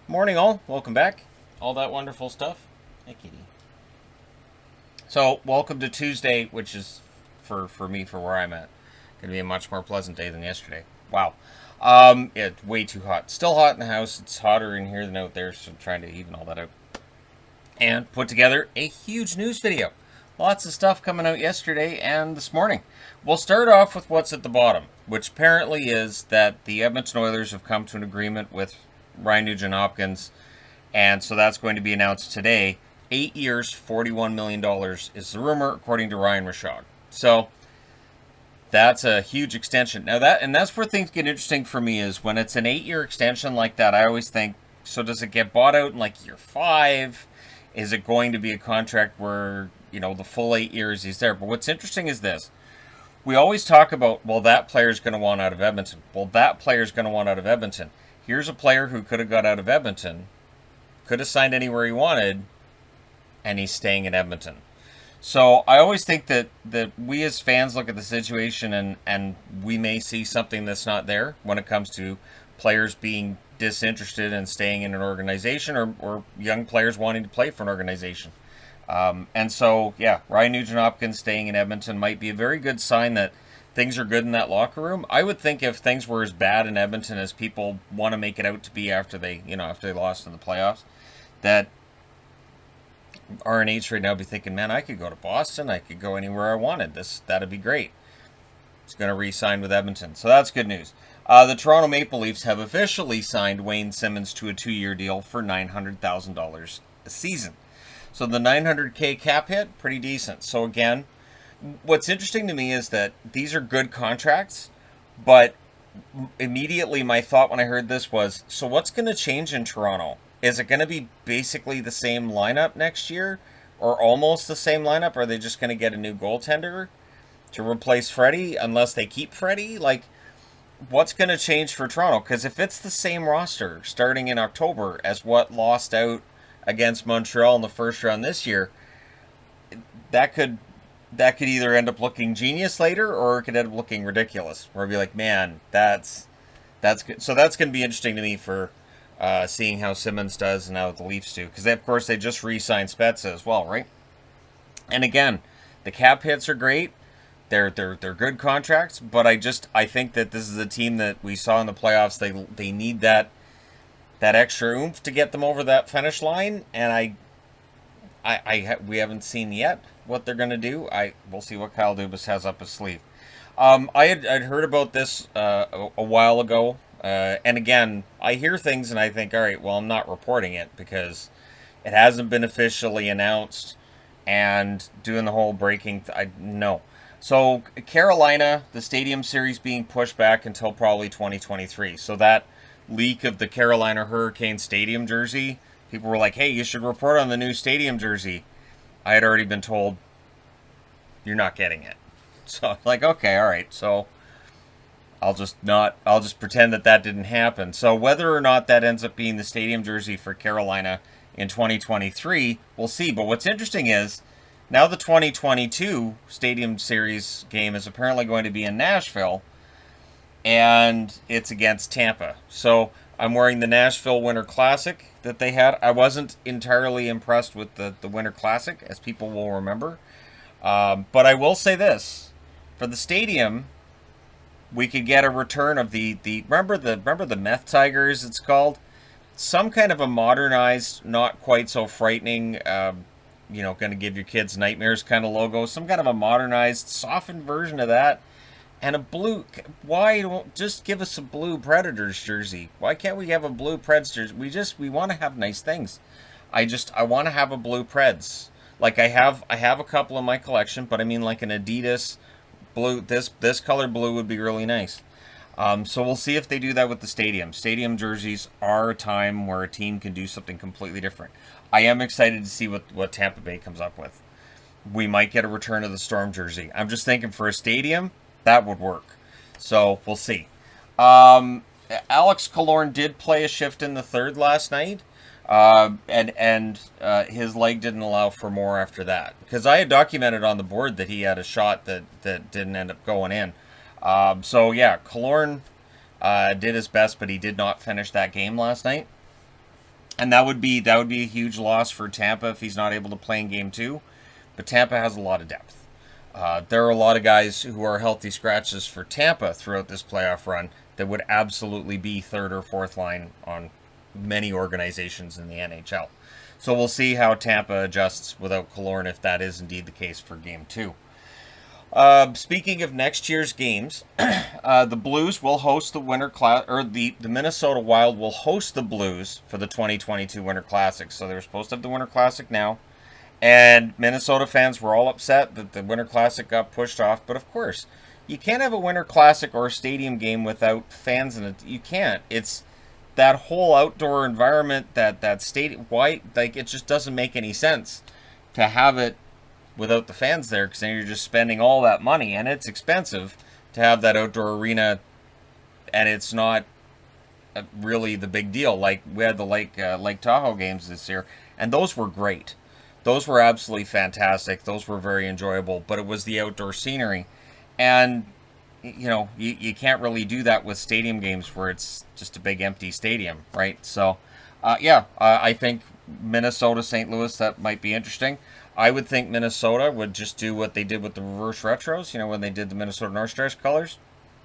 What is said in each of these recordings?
Morning, all. Welcome back. All that wonderful stuff. Hey, kitty. So, welcome to Tuesday, which is, for me, for where I'm at, going to be a much more pleasant day than yesterday. Wow. It's way too hot. Still hot in the house. It's hotter in here than out there, so I'm trying to even all that out. And put together a huge news video. Lots of stuff coming out yesterday and this morning. We'll start off with what's at the bottom, which apparently is that the Edmonton Oilers have come to an agreement with Ryan Nugent-Hopkins, and so that's going to be announced today. 8 years, $41 million is the rumor, according to Ryan Rishaug. So that's a huge extension. Now that's where things get interesting for me, is when it's an 8-year extension like that. I always think, so does it get bought out in like year 5? Is it going to be a contract where, the full 8 years he's there? But what's interesting is this. We always talk about, well, that player's going to want out of Edmonton. Well, that player's going to want out of Edmonton. Here's a player who could have got out of Edmonton, could have signed anywhere he wanted, and he's staying in Edmonton. So I always think that we as fans look at the situation and we may see something that's not there when it comes to players being disinterested in staying in an organization, or young players wanting to play for an organization. And so, yeah, Ryan Nugent-Hopkins staying in Edmonton might be a very good sign that things are good in that locker room. I would think if things were as bad in Edmonton as people want to make it out to be after they lost in the playoffs, that RNH right now would be thinking, man, I could go to Boston. I could go anywhere I wanted. That'd be great. He's going to re-sign with Edmonton. So that's good news. The Toronto Maple Leafs have officially signed Wayne Simmonds to a 2-year deal for $900,000 a season. So the $900K cap hit, pretty decent. So again, what's interesting to me is that these are good contracts, but immediately my thought when I heard this was, so what's going to change in Toronto? Is it going to be basically the same lineup next year, or almost the same lineup? Are they just going to get a new goaltender to replace Freddie, unless they keep Freddie? Like, what's going to change for Toronto? Because if it's the same roster starting in October as what lost out against Montreal in the first round this year, that could either end up looking genius later, or it could end up looking ridiculous. Where it'd be like, man, that's good. So that's going to be interesting to me for seeing how Simmonds does and how the Leafs do, because of course they just re-signed Spezza as well, right? And again, the cap hits are great. They're good contracts, but I think that this is a team that we saw in the playoffs. They need that extra oomph to get them over that finish line, and we haven't seen yet what they're going to do. We'll see what Kyle Dubas has up his sleeve. I'd heard about this a while ago, and again, I hear things and I think, all right, well, I'm not reporting it because it hasn't been officially announced, and doing the whole breaking, no. So Carolina, the Stadium Series being pushed back until probably 2023. So that leak of the Carolina Hurricane Stadium jersey, people were like, hey, you should report on the new Stadium jersey. I had already been told, you're not getting it. So like, okay, all right. So I'll just pretend that didn't happen. So whether or not that ends up being the Stadium jersey for Carolina in 2023, we'll see. But what's interesting is now the 2022 Stadium Series game is apparently going to be in Nashville, and it's against Tampa. So I'm wearing the Nashville Winter Classic that they had. I wasn't entirely impressed with the Winter Classic, as people will remember. But I will say this. For the stadium, we could get a return of the remember the Meth Tigers, it's called? Some kind of a modernized, not quite so frightening, going to give your kids nightmares kind of logo. Some kind of a modernized, softened version of that. And a blue, why don't just give us a blue Predators jersey? Why can't we have a blue Preds jersey? We want to have nice things. I want to have a blue Preds. Like I have a couple in my collection, but I mean like an Adidas blue, this color blue would be really nice. So we'll see if they do that with the stadium. Stadium jerseys are a time where a team can do something completely different. I am excited to see what Tampa Bay comes up with. We might get a return of the Storm jersey. I'm just thinking for a stadium, that would work. So we'll see. Alex Killorn did play a shift in the third last night, and his leg didn't allow for more after that. Because I had documented on the board that he had a shot that didn't end up going in. So yeah, Killorn did his best, but he did not finish that game last night. And that would be a huge loss for Tampa if he's not able to play in Game 2. But Tampa has a lot of depth. There are a lot of guys who are healthy scratches for Tampa throughout this playoff run that would absolutely be third or fourth line on many organizations in the NHL. So we'll see how Tampa adjusts without Killorn if that is indeed the case for Game 2. Speaking of next year's games, the Blues will host the Winter Classic, or the Minnesota Wild will host the Blues for the 2022 Winter Classic. So they're supposed to have the Winter Classic now. And Minnesota fans were all upset that the Winter Classic got pushed off. But of course, you can't have a Winter Classic or a stadium game without fans in it. You can't. It's that whole outdoor environment, that stadium. Why? Like, it just doesn't make any sense to have it without the fans there, because then you're just spending all that money, and it's expensive to have that outdoor arena, and it's not really the big deal. Like, we had the Lake Tahoe games this year, and those were great. Those were absolutely fantastic. Those were very enjoyable, but it was the outdoor scenery. And, you know, you can't really do that with stadium games where it's just a big empty stadium, right? So, I think Minnesota, St. Louis, that might be interesting. I would think Minnesota would just do what they did with the reverse retros, you know, when they did the Minnesota North Stars colors.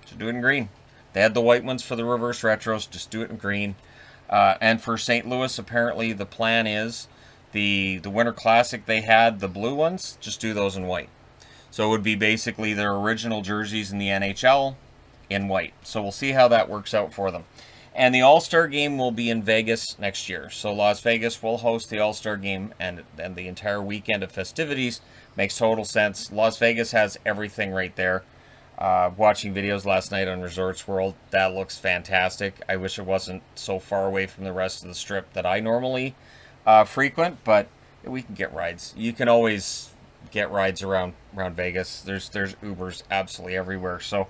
Just do it in green. They had the white ones for the reverse retros, just do it in green. And for St. Louis, apparently the plan is the Winter Classic they had, the blue ones, just do those in white. So it would be basically their original jerseys in the NHL in white. So we'll see how that works out for them. And the All-Star Game will be in Vegas next year. So Las Vegas will host the All-Star Game, and the entire weekend of festivities makes total sense. Las Vegas has everything right there. Watching videos last night on Resorts World, that looks fantastic. I wish it wasn't so far away from the rest of the strip that I normally frequent, but we can get rides. You can always get rides around Vegas. There's Ubers absolutely everywhere, so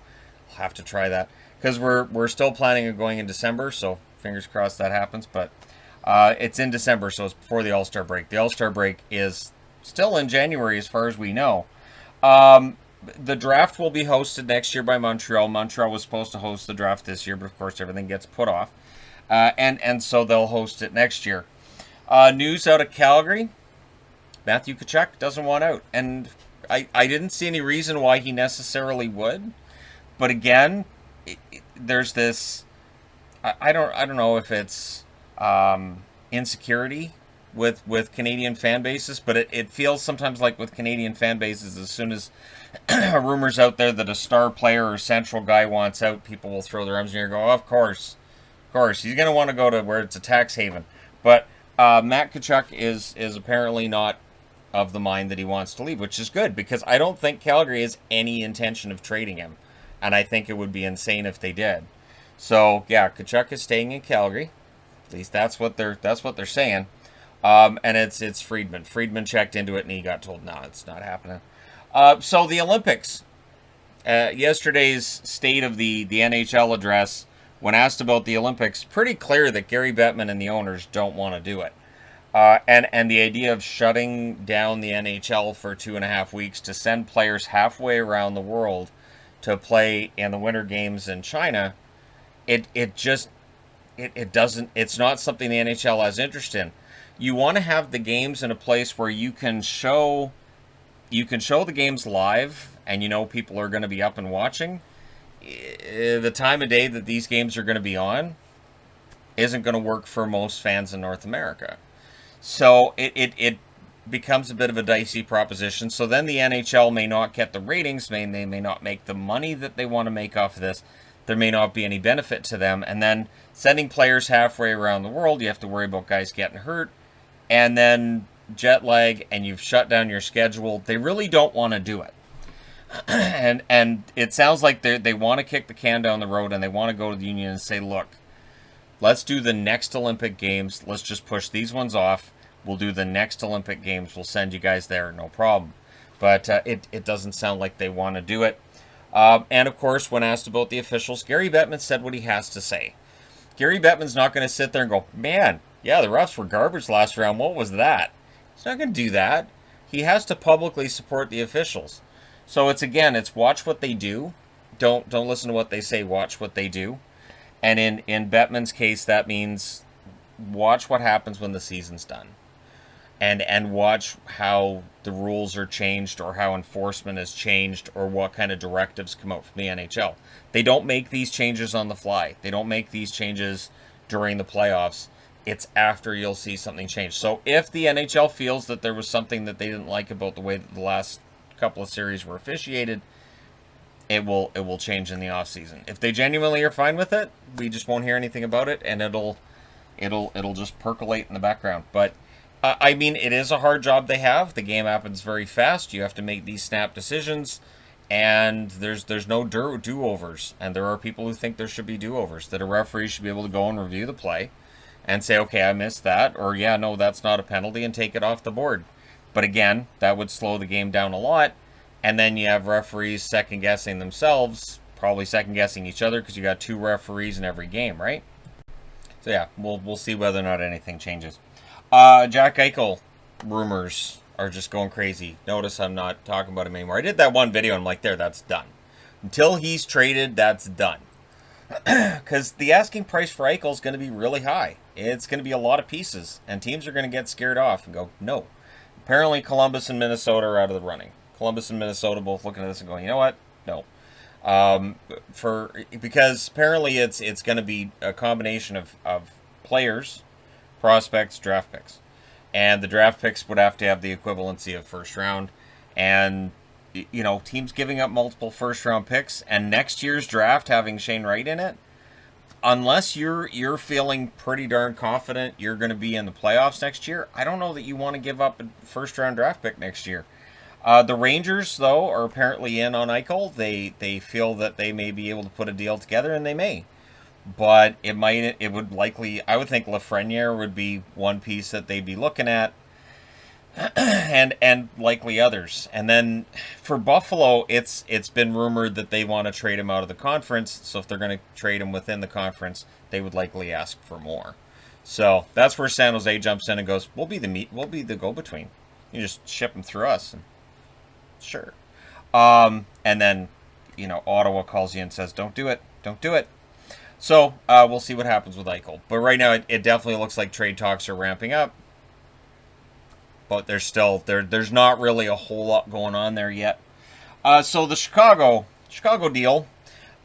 I'll have to try that. Because we're still planning on going in December, so fingers crossed that happens. But it's in December, so it's before the All-Star break. The All-Star break is still in January as far as we know. The draft will be hosted next year by Montreal. Montreal was supposed to host the draft this year, but of course everything gets put off. And so they'll host it next year. News out of Calgary. Matthew Tkachuk doesn't want out. And I didn't see any reason why he necessarily would. But again, there's this, I don't know if it's insecurity with Canadian fan bases, but it feels sometimes like with Canadian fan bases, as soon as a rumor's out there that a star player or central guy wants out, people will throw their arms in the air and go, oh, of course, he's going to want to go to where it's a tax haven. But Matt Tkachuk is apparently not of the mind that he wants to leave, which is good, because I don't think Calgary has any intention of trading him. And I think it would be insane if they did. So yeah, Tkachuk is staying in Calgary. At least that's what they're saying. And it's Friedman. Friedman checked into it and he got told, no, it's not happening. So the Olympics. Yesterday's state of the NHL address, when asked about the Olympics, pretty clear that Gary Bettman and the owners don't want to do it. And the idea of shutting down the NHL for 2.5 weeks to send players halfway around the world to play in the Winter Games in China, it's not something the NHL has interest in. You want to have the games in a place where you can show the games live, and you know people are going to be up and watching. The time of day that these games are going to be on isn't going to work for most fans in North America. So it becomes a bit of a dicey proposition. So then the NHL may not get the ratings, they may not make the money that they want to make off of this. There may not be any benefit to them. And then sending players halfway around the world, you have to worry about guys getting hurt. And then jet lag, and you've shut down your schedule. They really don't want to do it. And it sounds like they want to kick the can down the road, and they want to go to the union and say, look, let's do the next Olympic Games. Let's just push these ones off. We'll do the next Olympic Games. We'll send you guys there, no problem. But it doesn't sound like they want to do it. And, of course, when asked about the officials, Gary Bettman said what he has to say. Gary Bettman's not going to sit there and go, man, yeah, the refs were garbage last round. What was that? He's not going to do that. He has to publicly support the officials. So it's watch what they do. Don't listen to what they say. Watch what they do. And in Bettman's case, that means watch what happens when the season's done. And watch how the rules are changed or how enforcement is changed or what kind of directives come out from the NHL. They don't make these changes on the fly. They don't make these changes during the playoffs. It's after you'll see something change. So if the NHL feels that there was something that they didn't like about the way that the last couple of series were officiated, it will change in the offseason. If they genuinely are fine with it, we just won't hear anything about it, and it'll just percolate in the background. But I mean, it is a hard job they have. The game happens very fast. You have to make these snap decisions, and there's no do-overs. And there are people who think there should be do-overs, that a referee should be able to go and review the play and say, okay, I missed that, or yeah, no, that's not a penalty, and take it off the board. But again, that would slow the game down a lot, and then you have referees second-guessing themselves, probably second-guessing each other, because you got 2 referees in every game, right? So yeah, we'll see whether or not anything changes. Jack Eichel rumors are just going crazy. Notice I'm not talking about him anymore. I did that one video and I'm like, there, that's done. Until he's traded, that's done. Because the asking price for Eichel is going to be really high. It's going to be a lot of pieces. And teams are going to get scared off and go, no. Apparently Columbus and Minnesota are out of the running. Columbus and Minnesota both looking at this and going, you know what? No. Because apparently it's going to be a combination of players, prospects, draft picks. And the draft picks would have to have the equivalency of first round. And, you know, teams giving up multiple first round picks and next year's draft having Shane Wright in it, unless you're feeling pretty darn confident you're going to be in the playoffs next year, I don't know that you want to give up a first round draft pick next year. The Rangers, though, are apparently in on Eichel. They feel that they may be able to put a deal together, and they may. But it would likely, I would think Lafreniere would be one piece that they'd be looking at, and likely others. And then for Buffalo, it's been rumored that they want to trade him out of the conference. So if they're going to trade him within the conference, they would likely ask for more. So that's where San Jose jumps in and goes, we'll be the go-between. You just ship him through us, and sure. And then, you know, Ottawa calls you and says, don't do it. So we'll see what happens with Eichel. But right now, it definitely looks like trade talks are ramping up. But there's not really a whole lot going on there yet. So the Chicago deal,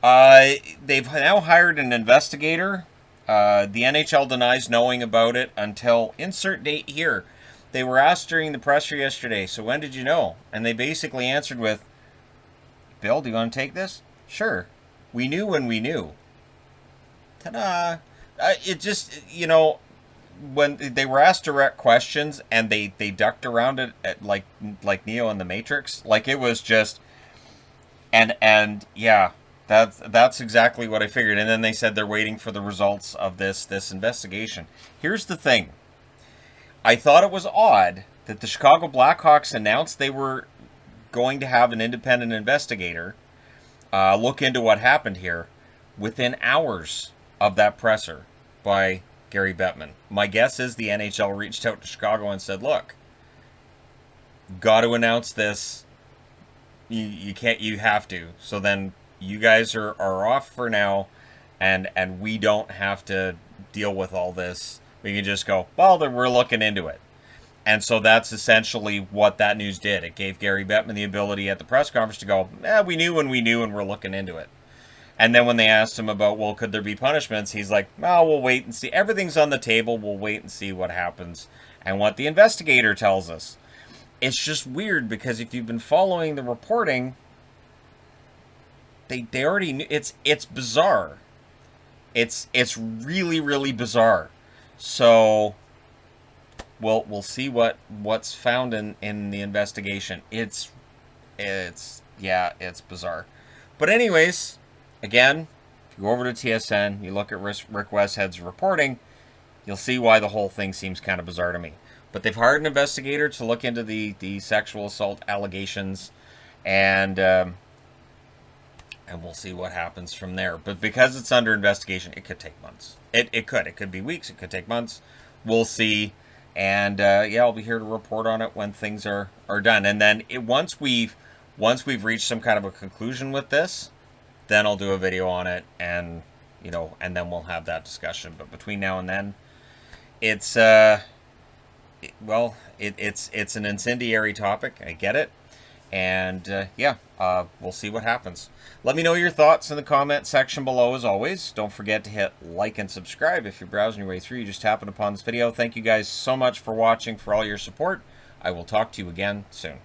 they've now hired an investigator. The NHL denies knowing about it until insert date here. They were asked during the presser yesterday, so when did you know? And they basically answered with, Bill, do you want to take this? Sure. We knew when we knew. Ta-da! It just, you know, when they were asked direct questions and they ducked around it like Neo in the Matrix, like it was just, and yeah, that's exactly what I figured. And then they said they're waiting for the results of this investigation. Here's the thing. I thought it was odd that the Chicago Blackhawks announced they were going to have an independent investigator look into what happened here within hours of that presser by Gary Bettman. My guess is the NHL reached out to Chicago and said, look, got to announce this. You can't, you have to. So then you guys are off for now, and we don't have to deal with all this. We can just go, well, we're looking into it. And so that's essentially what that news did. It gave Gary Bettman the ability at the press conference to go, we knew when we knew and we're looking into it. And then when they asked him about, well, could there be punishments? He's like, well, we'll wait and see. Everything's on the table. We'll wait and see what happens and what the investigator tells us. It's just weird because if you've been following the reporting, they already knew. It's bizarre. It's really, really bizarre. So we'll see what's found in the investigation. It's bizarre. But anyways, again, if you go over to TSN, you look at Rick Westhead's reporting, you'll see why the whole thing seems kind of bizarre to me. But they've hired an investigator to look into the sexual assault allegations, and we'll see what happens from there. But because it's under investigation, it could take months. It could be weeks. It could take months. We'll see. And I'll be here to report on it when things are done. And then once we've reached some kind of a conclusion with this, then I'll do a video on it, and then we'll have that discussion. But between now and then, it's well, it's an incendiary topic. I get it, and yeah, we'll see what happens. Let me know your thoughts in the comment section below. As always, don't forget to hit like and subscribe if you're browsing your way through. You just happened upon this video. Thank you guys so much for watching, for all your support. I will talk to you again soon.